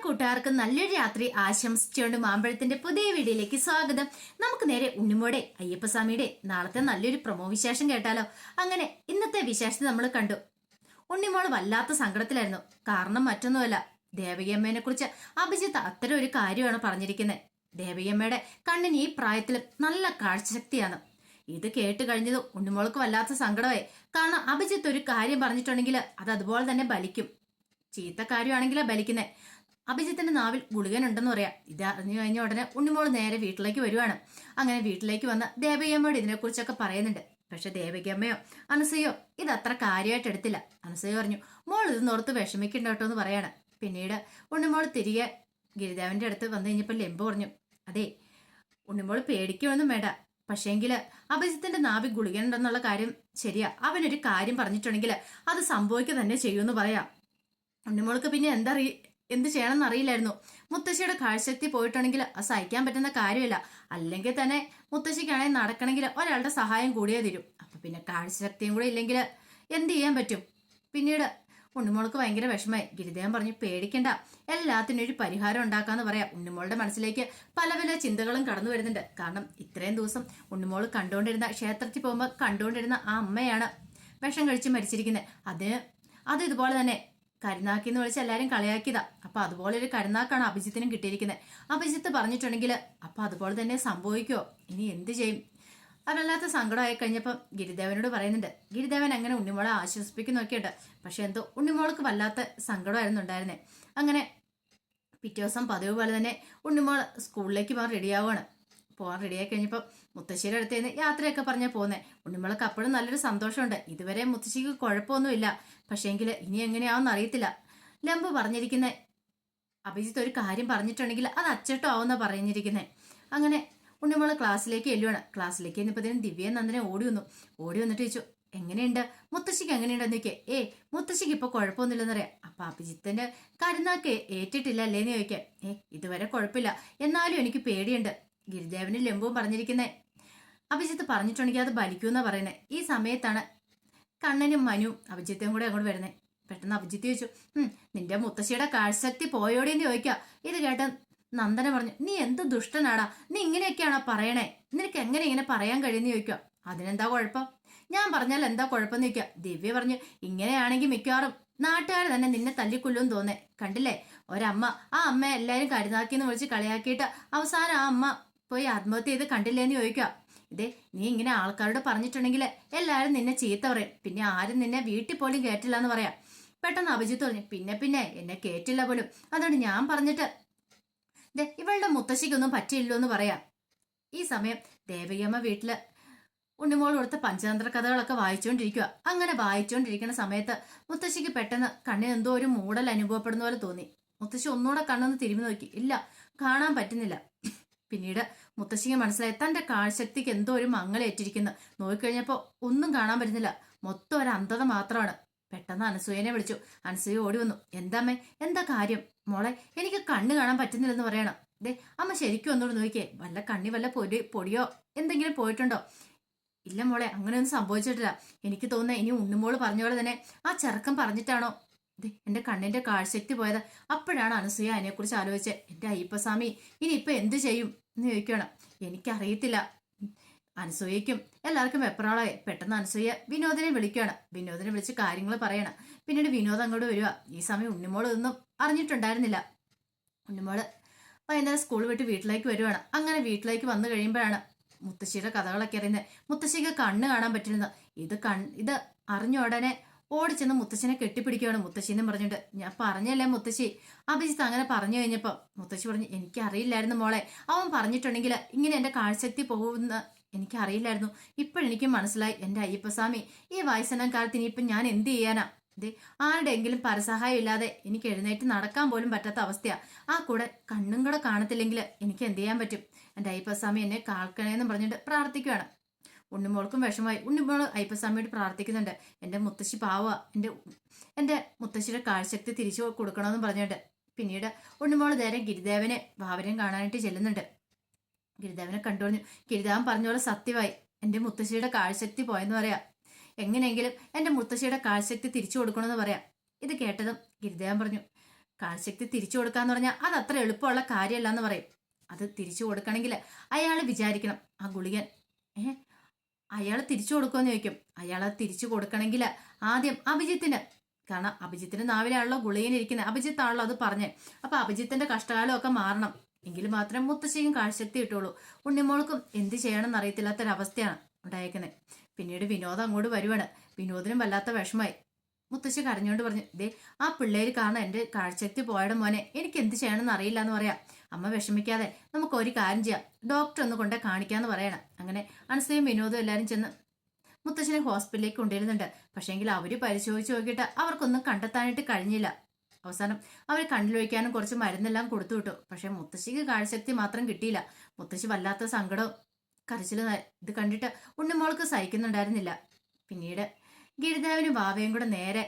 കൂട്ടുകാർക്ക് നല്ലൊരു രാത്രി ആശംസിച്ചുകൊണ്ട് മാമ്പഴത്തിന്റെ പുതിയ വീഡിയോയിലേക്ക് സ്വാഗതം. നമുക്ക് നേരെ ഉണ്ണിമോടെ അയ്യപ്പസ്വാമിയുടെ നാളത്തെ നല്ലൊരു പ്രൊമോ വിശേഷം കേട്ടാലോ. അങ്ങനെ ഇന്നത്തെ വിശേഷത്തെ നമ്മൾ കണ്ടു. ഉണ്ണിമോള് വല്ലാത്ത സങ്കടത്തിലായിരുന്നു. കാരണം മറ്റൊന്നുമല്ല, ദേവകിയമ്മേനെ കുറിച്ച് അഭിജിത്ത് അത്തരം ഒരു കാര്യമാണ് പറഞ്ഞിരിക്കുന്നത്. ദേവകിയമ്മയുടെ കണ്ണിന് ഈ പ്രായത്തിലും നല്ല കാഴ്ചശക്തിയാണ്. ഇത് കേട്ട് കഴിഞ്ഞത് ഉണ്ണിമോൾക്ക് വല്ലാത്ത സങ്കടമായി. കാരണം അഭിജിത്ത് ഒരു കാര്യം പറഞ്ഞിട്ടുണ്ടെങ്കിൽ അത് അതുപോലെ തന്നെ ബലിക്കും. ചീത്ത കാര്യമാണെങ്കിലാ ബലിക്കുന്നേ. അഭിജിത്തിന്റെ നാവിൽ ഗുളികനുണ്ടെന്ന് പറയാം. ഇത് അറിഞ്ഞു കഴിഞ്ഞ ഉടനെ ഉണ്ണിമോള് നേരെ വീട്ടിലേക്ക് വരുവാണ്. അങ്ങനെ വീട്ടിലേക്ക് വന്ന് ദേവകിയമ്മയോട് ഇതിനെക്കുറിച്ചൊക്കെ പറയുന്നുണ്ട്. പക്ഷെ ദേവകിയമ്മയോ അനസൂയോ ഇത് അത്ര കാര്യമായിട്ട് എടുത്തില്ല. അനസൂയ പറഞ്ഞു, മോൾ ഇത് നോർത്ത് വിഷമിക്കണ്ട കേട്ടോ എന്ന് പറയാണ്. പിന്നീട് ഉണ്ണിമോൾ തിരികെ ഗിരിദേവന്റെ അടുത്ത് വന്നു കഴിഞ്ഞപ്പോൾ ലെമ്പ് പറഞ്ഞു, അതെ ഉണ്ണിമോൾ പേടിക്കുകയൊന്നും വേണ്ട. പക്ഷേങ്കില് അഭിജിത്തിന്റെ നാവിൽ ഗുളികനുണ്ടെന്നുള്ള കാര്യം ശരിയാ. അവനൊരു കാര്യം പറഞ്ഞിട്ടുണ്ടെങ്കിൽ അത് സംഭവിക്കുക തന്നെ ചെയ്യുമെന്ന് പറയാം. ഉണ്ണിമോൾക്ക് പിന്നെ എന്ത് ചെയ്യണമെന്ന് അറിയില്ലായിരുന്നു. മുത്തശ്ശിയുടെ കാഴ്ചശക്തി പോയിട്ടുണ്ടെങ്കിൽ അത് സഹിക്കാൻ പറ്റുന്ന കാര്യമില്ല. അല്ലെങ്കിൽ തന്നെ മുത്തശ്ശിക്കാണെങ്കിൽ നടക്കണമെങ്കിൽ ഒരാളുടെ സഹായം കൂടിയേ തരും. അപ്പൊ പിന്നെ കാഴ്ചശക്തിയും കൂടെ ഇല്ലെങ്കിൽ എന്ത് ചെയ്യാൻ പറ്റും? പിന്നീട് ഉണ്ണിമോൾക്ക് ഭയങ്കര വിഷമമായി. ഗിരിദേവൻ പറഞ്ഞു, പേടിക്കണ്ട, എല്ലാത്തിനും ഒരു പരിഹാരം ഉണ്ടാക്കാന്ന് പറയാം. ഉണ്ണിമോളുടെ മനസ്സിലേക്ക് പല പല ചിന്തകളും കടന്നു വരുന്നുണ്ട്. കാരണം ഇത്രയും ദിവസം ഉണ്ണിമോൾ കണ്ടുകൊണ്ടിരുന്ന, ക്ഷേത്രത്തിൽ പോകുമ്പോൾ കണ്ടുകൊണ്ടിരുന്ന ആ അമ്മയാണ് വിഷം കഴിച്ച് മരിച്ചിരിക്കുന്നത്. അത് ഇതുപോലെ തന്നെ കരുനാക്കിന്ന് വിളിച്ച് എല്ലാരും കളിയാക്കിയതാ. അപ്പൊ അതുപോലെ ഒരു കരുനാക്കാണ് അഭിജിത്തിനും കിട്ടിയിരിക്കുന്നത്. അഭിജിത്ത് പറഞ്ഞിട്ടുണ്ടെങ്കിൽ അപ്പൊ അതുപോലെ തന്നെ സംഭവിക്കുമോ? ഇനി എന്ത് ചെയ്യും? അതല്ലാത്ത സങ്കടമായി കഴിഞ്ഞപ്പം ഗിരിദേവനോട് പറയുന്നുണ്ട്. ഗിരിദേവൻ അങ്ങനെ ഉണ്ണിമോളെ ആശ്വസിപ്പിക്കുന്നൊക്കെയുണ്ട്. പക്ഷെ എന്തോ ഉണ്ണിമോൾക്ക് വല്ലാത്ത സങ്കടമായിരുന്നു ഉണ്ടായിരുന്നേ. അങ്ങനെ പിറ്റേ ദിവസം പതിവ് പോലെ തന്നെ ഉണ്ണിമോൾ സ്കൂളിലേക്ക് പോകാൻ റെഡിയായി കഴിഞ്ഞപ്പോൾ മുത്തശ്ശിയുടെ അടുത്ത് നിന്ന് യാത്രയൊക്കെ പറഞ്ഞാൽ പോകുന്നത്. ഉണ്ണിമോൾക്ക് അപ്പോഴും നല്ലൊരു സന്തോഷമുണ്ട്. ഇതുവരെ മുത്തശ്ശിക്ക് കുഴപ്പമൊന്നുമില്ല. പക്ഷേങ്കിൽ ഇനി എങ്ങനെയാവുമെന്ന് അറിയത്തില്ല. ലംബു പറഞ്ഞിരിക്കുന്ന അഭിജിത്ത് ഒരു കാര്യം പറഞ്ഞിട്ടുണ്ടെങ്കിൽ അത് അച്ചട്ടോ ആവുന്ന പറഞ്ഞിരിക്കുന്നത്. അങ്ങനെ ഉണ്ണിമോള് ക്ലാസ്സിലേക്ക് എല്ലുവാണ്. ക്ലാസ്സിലേക്ക് എന്നപ്പോഴത്തേനും ദിവ്യ നന്ദനെ ഓടി വന്നിട്ട് ചോദിച്ചു, എങ്ങനെയുണ്ട് മുത്തശ്ശിക്ക്, എങ്ങനെയുണ്ടെന്ന് ചോദിക്കേ. മുത്തശ്ശിക്ക് ഇപ്പൊ കുഴപ്പമൊന്നുമില്ലെന്നറിയാം. അപ്പൊ അഭിജിത്തിന്റെ കരുനാക്ക് ഏറ്റിട്ടില്ല അല്ലേന്ന് ചോദിക്കാൻ. ഇതുവരെ കുഴപ്പമില്ല, എന്നാലും എനിക്ക് പേടിയുണ്ട്. ഗിരിദേവനും ലംബുവും പറഞ്ഞിരിക്കുന്നേ അഭിജിത്ത് പറഞ്ഞിട്ടുണ്ടെങ്കിൽ അത് ബലിക്കൂന്നാ പറയുന്നത്. ഈ സമയത്താണ് കണ്ണനും മനുവും അഭിജിത്തും കൂടെ അങ്ങോട്ട് വരുന്നത്. പെട്ടെന്ന് അഭിജിത്ത് ചോദിച്ചു, നിന്റെ മുത്തശ്ശിയുടെ കാഴ്ചശക്തി പോയോടെന്ന് ചോദിക്കാം. ഇത് കേട്ട നന്ദന പറഞ്ഞു, നീ എന്ത് ദുഷ്ടനാടാ, നീ ഇങ്ങനെയൊക്കെയാണോ പറയണേ? നിനക്ക് എങ്ങനെ ഇങ്ങനെ പറയാൻ കഴിയുന്ന ചോദിക്കാം. അതിനെന്താ കുഴപ്പം? ഞാൻ പറഞ്ഞാൽ എന്താ കുഴപ്പമെന്ന് ചോദിക്കാം. ദിവ്യ പറഞ്ഞു, ഇങ്ങനെയാണെങ്കിൽ മിക്കവാറും നാട്ടുകാർ തന്നെ നിന്നെ തല്ലിക്കൊല്ലും തോന്നേ. കണ്ടില്ലേ ഒരമ്മ, ആ അമ്മ എല്ലാരും കരുനാക്കിന്ന് വിളിച്ച് കളിയാക്കിയിട്ട് അവസാനം ആ അമ്മ പോയി ആത്മഹത്യ ചെയ്ത് കണ്ടില്ലേന്ന് ചോദിക്കാം. ഇതേ നീ ഇങ്ങനെ ആൾക്കാരോട് പറഞ്ഞിട്ടുണ്ടെങ്കിൽ എല്ലാരും നിന്നെ ചീത്ത പറയും. പിന്നെ ആരും നിന്നെ വീട്ടിൽ പോലും കേട്ടില്ല എന്ന് പറയാം. പെട്ടെന്ന് അഭിജിത്ത് പറഞ്ഞു, പിന്നെ എന്നെ കേട്ടില്ല പോലും. അതുകൊണ്ട് ഞാൻ പറഞ്ഞിട്ട് ഇവളുടെ മുത്തശ്ശിക്കൊന്നും പറ്റിയില്ലോ എന്ന് പറയാം. ഈ സമയം ദേവകിയമ്മ വീട്ടില് ഉണ്ണിമോൾ കൊടുത്ത പഞ്ചതന്ത്ര കഥകളൊക്കെ വായിച്ചുകൊണ്ടിരിക്കുക. അങ്ങനെ വായിച്ചുകൊണ്ടിരിക്കുന്ന സമയത്ത് മുത്തശ്ശിക്ക് പെട്ടെന്ന് കണ്ണിന് എന്തോ ഒരു മൂടൽ അനുഭവപ്പെടുന്ന പോലെ തോന്നി. മുത്തശ്ശി ഒന്നുകൂടെ കണ്ണൊന്ന് തിരുമ്പി നോക്കി. ഇല്ല, കാണാൻ പറ്റുന്നില്ല. പിന്നീട് മുത്തശ്ശിക്ക് മനസ്സിലായി തന്റെ കാഴ്ചശക്തിക്ക് എന്തോ ഒരു മങ്ങലേറ്റിരിക്കുന്നു. നോക്കിക്കഴിഞ്ഞപ്പോ ഒന്നും കാണാൻ പറ്റുന്നില്ല, മൊത്തം ഒരു അന്ധത മാത്രമാണ്. പെട്ടെന്ന് അനസൂയനെ വിളിച്ചു. അനസൂയ ഓടി വന്നു. എന്താമ്മേ, എന്താ കാര്യം? മോളെ, എനിക്ക് കണ്ണ് കാണാൻ പറ്റുന്നില്ലെന്ന് പറയണം. അമ്മ ശരിക്കും ഒന്നുകൂടെ നോക്കിയേ, വല്ല കണ്ണി വല്ല പൊടിയോ എന്തെങ്കിലും പോയിട്ടുണ്ടോ? ഇല്ല മോളെ, അങ്ങനെയൊന്നും സംഭവിച്ചിട്ടില്ല. എനിക്ക് തോന്നുന്നത് ഇനി ഉണ്ണിമോള് പറഞ്ഞ പോലെ തന്നെ ആ ചെറുക്കൻ പറഞ്ഞിട്ടാണോ എന്റെ കണ്ണിന്റെ കാഴ്ചശക്തി പോയത്. അപ്പോഴാണ് അനസൂയ അതിനെക്കുറിച്ച് ആലോചിച്ചത്. എന്റെ അയ്യപ്പസ്വാമി ഇനിയിപ്പൊ എന്ത് ചെയ്യും എന്ന് ചോദിക്കണം. എനിക്കറിയത്തില്ല. അനസൂയക്കും എല്ലാവർക്കും വെപ്രാളായി. പെട്ടെന്ന് അനസൂയ വിനോദിനെ വിളിക്കുകയാണ്. വിനോദിനെ വിളിച്ച് കാര്യങ്ങൾ പറയണം. പിന്നീട് വിനോദ് അങ്ങോട്ട് വരിക. ഈ സമയം ഉണ്ണിമോള് ഇതൊന്നും അറിഞ്ഞിട്ടുണ്ടായിരുന്നില്ല. ഉണ്ണിമോള് വൈകുന്നേരം സ്കൂൾ വിട്ട് വീട്ടിലേക്ക് വരുവാണ്. അങ്ങനെ വീട്ടിലേക്ക് വന്നു കഴിയുമ്പോഴാണ് മുത്തശ്ശിയുടെ കഥകളൊക്കെ അറിയുന്നത്. മുത്തശ്ശിക്ക് കണ്ണ് കാണാൻ പറ്റുന്നത്. ഇത് അറിഞ്ഞ ഉടനെ ഓടിച്ചെന്ന് മുത്തശ്ശിനെ കെട്ടിപ്പിടിക്കുകയാണ്. മുത്തശ്ശിന്നും പറഞ്ഞിട്ട്, ഞാൻ പറഞ്ഞല്ലേ മുത്തശ്ശി. അഭിജിത്ത് അങ്ങനെ പറഞ്ഞു കഴിഞ്ഞപ്പോ മുത്തശ്ശി പറഞ്ഞു, എനിക്കറിയില്ലായിരുന്നു മോളെ. അവൻ പറഞ്ഞിട്ടുണ്ടെങ്കിൽ ഇങ്ങനെ എന്റെ കാഴ്ചശക്തി പോകുന്ന എനിക്കറിയില്ലായിരുന്നു. ഇപ്പോഴെനിക്ക് മനസ്സിലായി. എന്റെ അയ്യപ്പസ്വാമി, ഈ വയസ്സനം കാലത്ത് ഇനിയിപ്പം ഞാൻ എന്ത് ചെയ്യാനാ? ആരുടെയെങ്കിലും പരസഹായം ഇല്ലാതെ എനിക്ക് എഴുന്നേറ്റ് നടക്കാൻ പോലും പറ്റാത്ത അവസ്ഥയാ. ആ കൂടെ കണ്ണും കൂടെ കാണത്തില്ലെങ്കിൽ എനിക്ക് എന്ത് ചെയ്യാൻ പറ്റും? എന്റെ അയ്യപ്പസ്വാമി എന്നെ കാൾക്കണേന്ന് പറഞ്ഞിട്ട് പ്രാർത്ഥിക്കുകയാണ്. ഉണ്ണിമോൾക്കും വിഷമായി. ഉണ്ണിമോള് അയ്യപ്പസ്വാമിയോട് പ്രാർത്ഥിക്കുന്നുണ്ട്. എന്റെ മുത്തശ്ശി പാവ, എന്റെ മുത്തശ്ശിയുടെ കാഴ്ചശക്തി തിരിച്ചു കൊടുക്കണമെന്ന് പറഞ്ഞിട്ട്. പിന്നീട് ഉണ്ണിമോള് നേരെ ഗിരിദേവനെ ഭാവനയും കാണാനായിട്ട് ചെല്ലുന്നുണ്ട്. ഗിരിദേവനെ കണ്ടുകൊണ്ടു. ഗിരിദേവൻ പറഞ്ഞ പോലെ സത്യമായി. എന്റെ മുത്തശ്ശിയുടെ കാഴ്ചശക്തി പോയെന്ന് പറയാം. എങ്ങനെയെങ്കിലും എന്റെ മുത്തശ്ശിയുടെ കാഴ്ചശക്തി തിരിച്ചു കൊടുക്കണമെന്ന് പറയാം. ഇത് കേട്ടതും ഗിരിദേവൻ പറഞ്ഞു, കാഴ്ചശക്തി തിരിച്ചു കൊടുക്കാന്ന് പറഞ്ഞാൽ അത് അത്ര എളുപ്പമുള്ള കാര്യമല്ല എന്ന് പറയും. അത് തിരിച്ചു കൊടുക്കണമെങ്കിൽ അയാൾ വിചാരിക്കണം ആ ഗുളികൻ അയാൾ തിരിച്ചു കൊടുക്കുമെന്ന് ചോദിക്കും. അയാളെ തിരിച്ചു കൊടുക്കണമെങ്കിൽ ആദ്യം അഭിജിത്തിന്, കാരണം അഭിജിത്തിന്റെ നാവിലാണല്ലോ ഗുളികൻ ഇരിക്കുന്നത്, അഭിജിത്താണല്ലോ അത് പറഞ്ഞേ. അപ്പൊ അഭിജിത്തിന്റെ കഷ്ടകാലമൊക്കെ മാറണം, എങ്കിൽ മാത്രമേ മുത്തശ്ശിക്കും കാഴ്ചശക്തി കിട്ടുള്ളൂ. ഉണ്ണിമോൾക്കും എന്ത് ചെയ്യണമെന്ന് അറിയത്തില്ലാത്തൊരവസ്ഥയാണ് ഉണ്ടായേക്കുന്നത്. പിന്നീട് വിനോദം അങ്ങോട്ട് വരുവാണ്. വിനോദിനും വല്ലാത്ത വിഷമായി. മുത്തശ്ശി കരഞ്ഞോണ്ട് പറഞ്ഞു, ദേ ആ പിള്ളേര് കാരണം എന്റെ കാഴ്ചശക്തി പോയടം മോനെ, എനിക്ക് എന്ത് ചെയ്യണമെന്ന് അറിയില്ല എന്ന് പറയാം. അമ്മ വിഷമിക്കാതെ നമുക്ക് ഒരു കാര്യം ചെയ്യാം, ഡോക്ടർ ഒന്ന് കൊണ്ടേ കാണിക്കാന്ന് പറയണം. അങ്ങനെ അനസയും വിനോദവും എല്ലാരും ചെന്ന് മുത്തശ്ശനെ ഹോസ്പിറ്റലിലേക്ക് കൊണ്ടുവരുന്നുണ്ട്. പക്ഷേങ്കിൽ അവര് പരിശോധിച്ച് നോക്കിയിട്ട് അവർക്കൊന്നും കണ്ടെത്താനായിട്ട് കഴിഞ്ഞില്ല. അവസാനം അവർ കണ്ണിലൊഴിക്കാനും കുറച്ച് മരുന്നെല്ലാം കൊടുത്തു വിട്ടു. പക്ഷെ മുത്തശ്ശിക്ക് കാഴ്ചശക്തി മാത്രം കിട്ടിയില്ല. മുത്തശ്ശി വല്ലാത്ത സങ്കടവും കരച്ചിലും ഇത് കണ്ടിട്ട് ഉണ്ണിമോൾക്ക് സഹിക്കുന്നുണ്ടായിരുന്നില്ല. പിന്നീട് ഗിരിദേവനും വാവയും കൂടെ നേരെ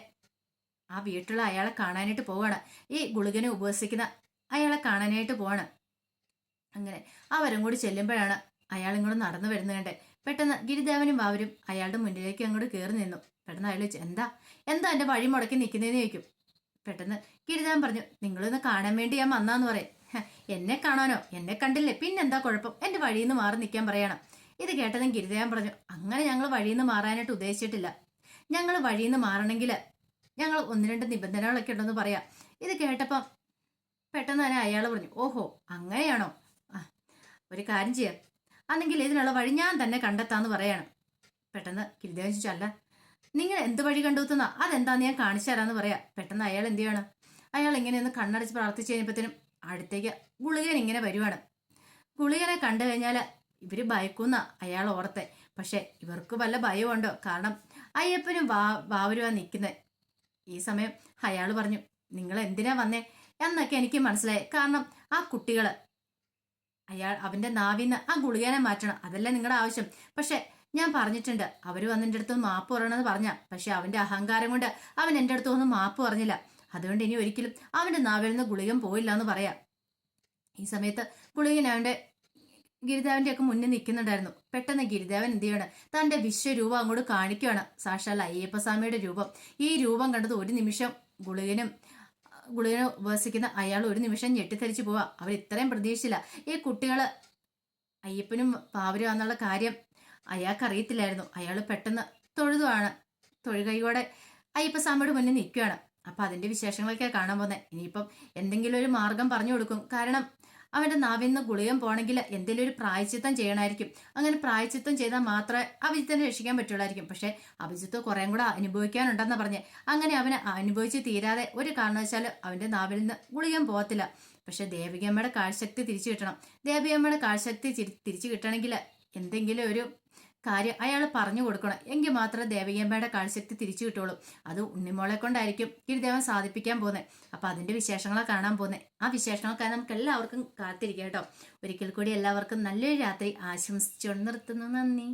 ആ വീട്ടിലുള്ള അയാളെ കാണാനായിട്ട് പോവാണ്. ഈ ഗുളികനെ ഉപവസിക്കുന്ന അയാളെ കാണാനായിട്ട് പോവാണ്. അങ്ങനെ അവരും കൂടി ചെല്ലുമ്പോഴാണ് അയാൾ ഇങ്ങോട്ട് നടന്നു വരുന്നത്. പെട്ടെന്ന് ഗിരിദേവനും വാവരും അയാളുടെ മുന്നിലേക്ക് അങ്ങോട്ട് കയറി നിന്നു. പെട്ടെന്ന് അയാൾ ചോദിച്ചു, എന്താ എന്റെ വഴി മുടക്കി നിൽക്കുന്നതെന്ന് ചോദിക്കും. പെട്ടെന്ന് ഗിരിദേവൻ പറഞ്ഞു, നിങ്ങളൊന്ന് കാണാൻ വേണ്ടി ഞാൻ വന്നാന്ന് പറയും. എന്നെ കാണാനോ? എന്നെ കണ്ടില്ലേ, പിന്നെന്താ കുഴപ്പം, എന്റെ വഴിയിൽ നിന്ന് മാറി നിൽക്കാൻ പറയണം. ഇത് കേട്ടതും ഗിരിദേവൻ പറഞ്ഞു, അങ്ങനെ ഞങ്ങൾ വഴിയിൽ നിന്ന് മാറാനായിട്ട് ഉദ്ദേശിച്ചിട്ടില്ല. ഞങ്ങൾ വഴിയിൽ നിന്ന് മാറണമെങ്കിൽ ഞങ്ങൾ ഒന്ന് രണ്ട് നിബന്ധനകളൊക്കെ ഉണ്ടെന്ന് പറയാം. ഇത് കേട്ടപ്പം പെട്ടെന്ന് തന്നെ അയാൾ പറഞ്ഞു, ഓഹോ അങ്ങനെയാണോ, ആ ഒരു കാര്യം ചെയ്യാം, അന്നെങ്കിൽ ഇതിനുള്ള വഴി ഞാൻ തന്നെ കണ്ടെത്താന്ന് പറയാണ്. പെട്ടെന്ന് ഗിരിദേവൻ ചോദിച്ചു, അല്ല നിങ്ങൾ എന്ത് വഴി കണ്ടെത്തുന്ന, അതെന്താന്ന് ഞാൻ കാണിച്ചു തരാന്ന് പറയാം. പെട്ടെന്ന് അയാൾ എന്ത് ചെയ്യണം, അയാൾ ഇങ്ങനെ ഒന്ന് കണ്ണടച്ച് പ്രാർത്ഥിച്ചു കഴിഞ്ഞപ്പോഴത്തേനും അടുത്തേക്ക് ഗുളികൻ ഇങ്ങനെ വരുവാണ്. ഗുളികനെ കണ്ടു കഴിഞ്ഞാൽ ഇവര് ഭയക്കുന്ന അയാൾ ഓർത്തെ. പക്ഷെ ഇവർക്ക് വല്ല ഭയമുണ്ടോ? കാരണം അയ്യപ്പനും വാവരുവാ നിൽക്കുന്നത്. ഈ സമയം അയാൾ പറഞ്ഞു, നിങ്ങൾ എന്തിനാ വന്നേ എന്നൊക്കെ എനിക്ക് മനസ്സിലായി. കാരണം ആ കുട്ടികള് അവന്റെ നാവിന്ന് ആ ഗുളികനെ മാറ്റണം, അതല്ലേ നിങ്ങളുടെ ആവശ്യം. പക്ഷെ ഞാൻ പറഞ്ഞിട്ടുണ്ട്, അവര് വന്നെൻ്റെ അടുത്ത് മാപ്പ് പറയണമെന്ന് പറഞ്ഞ, പക്ഷെ അവന്റെ അഹങ്കാരം കൊണ്ട് അവൻ എൻ്റെ അടുത്തൊന്നും മാപ്പ് പറഞ്ഞില്ല. അതുകൊണ്ട് ഇനി ഒരിക്കലും അവന്റെ നാവിൽ നിന്ന് ഗുളികൻ പോയില്ല എന്ന് പറയാം. ഈ സമയത്ത് ഗുളികൻ അവന്റെ ഗിരിദേവന്റെ ഒക്കെ മുന്നിൽ നിൽക്കുന്നുണ്ടായിരുന്നു. പെട്ടെന്ന് ഗിരിദേവൻ എന്ത് ചെയ്യാണ്, തന്റെ വിശ്വരൂപം അങ്ങോട്ട് കാണിക്കുകയാണ്. സാക്ഷാൽ അയ്യപ്പസ്വാമിയുടെ രൂപം. ഈ രൂപം കണ്ടത് ഒരു നിമിഷം ഗുളികനെ ഉപവസിക്കുന്ന അയാൾ ഒരു നിമിഷം ഞെട്ടിത്തരിച്ചു പോവാ. അവർ ഇത്രയും പ്രതീക്ഷിച്ചില്ല. ഈ കുട്ടികള് അയ്യപ്പനും പാവരും എന്നുള്ള കാര്യം അയാൾക്ക് അറിയത്തില്ലായിരുന്നു. അയാൾ പെട്ടെന്ന് തൊഴുകൈയോടെ അയ്യപ്പസ്വാമിയുടെ മുന്നിൽ നിൽക്കുകയാണ്. അപ്പൊ അതിന്റെ വിശേഷങ്ങളൊക്കെ കാണാൻ പോകുന്നത്. ഇനിയിപ്പം എന്തെങ്കിലും ഒരു മാർഗം പറഞ്ഞു കൊടുക്കും. കാരണം അവന്റെ നാവിൽ നിന്ന് ഗുളികൻ പോണെങ്കിൽ എന്തെങ്കിലും ഒരു പ്രായച്ചിത്തം ചെയ്യണമായിരിക്കും. അങ്ങനെ പ്രായച്ചിത്തം ചെയ്താൽ മാത്രമേ അഭിജിത്തിനെ രക്ഷിക്കാൻ പറ്റുള്ളായിരിക്കും. പക്ഷെ അഭിജിത്ത് കുറേം കൂടെ അനുഭവിക്കാനുണ്ടെന്ന് പറഞ്ഞ് അങ്ങനെ അവന് അനുഭവിച്ച് തീരാതെ ഒരു കാരണവശാലും അവന്റെ നാവിൽ നിന്ന് ഗുളികൻ പോകത്തില്ല. പക്ഷെ ദേവികമ്മയുടെ കാഴ്ചശക്തി തിരിച്ചു കിട്ടണം. ദേവികമ്മയുടെ കാഴ്ചശക്തി തിരിച്ചു കിട്ടണമെങ്കിൽ എന്തെങ്കിലും ഒരു കാര്യം അയാൾ പറഞ്ഞു കൊടുക്കണം. എങ്കിൽ മാത്രമേ ദേവികമ്മയുടെ കാഴ്ചശക്തി തിരിച്ചു കിട്ടുള്ളൂ. അത് ഉണ്ണിമോളെ കൊണ്ടായിരിക്കും ഗിരിദേവൻ സാധിപ്പിക്കാൻ പോകുന്നത്. അപ്പൊ അതിന്റെ വിശേഷങ്ങളെ കാണാൻ പോകുന്നത്. ആ വിശേഷങ്ങളൊക്കെ നമുക്ക് എല്ലാവർക്കും കാത്തിരിക്കാം കേട്ടോ. ഒരിക്കൽ കൂടി എല്ലാവർക്കും നല്ലൊരു രാത്രി ആശംസിച്ചുകൊണ്ട് നിർത്തുന്നു. നന്ദി.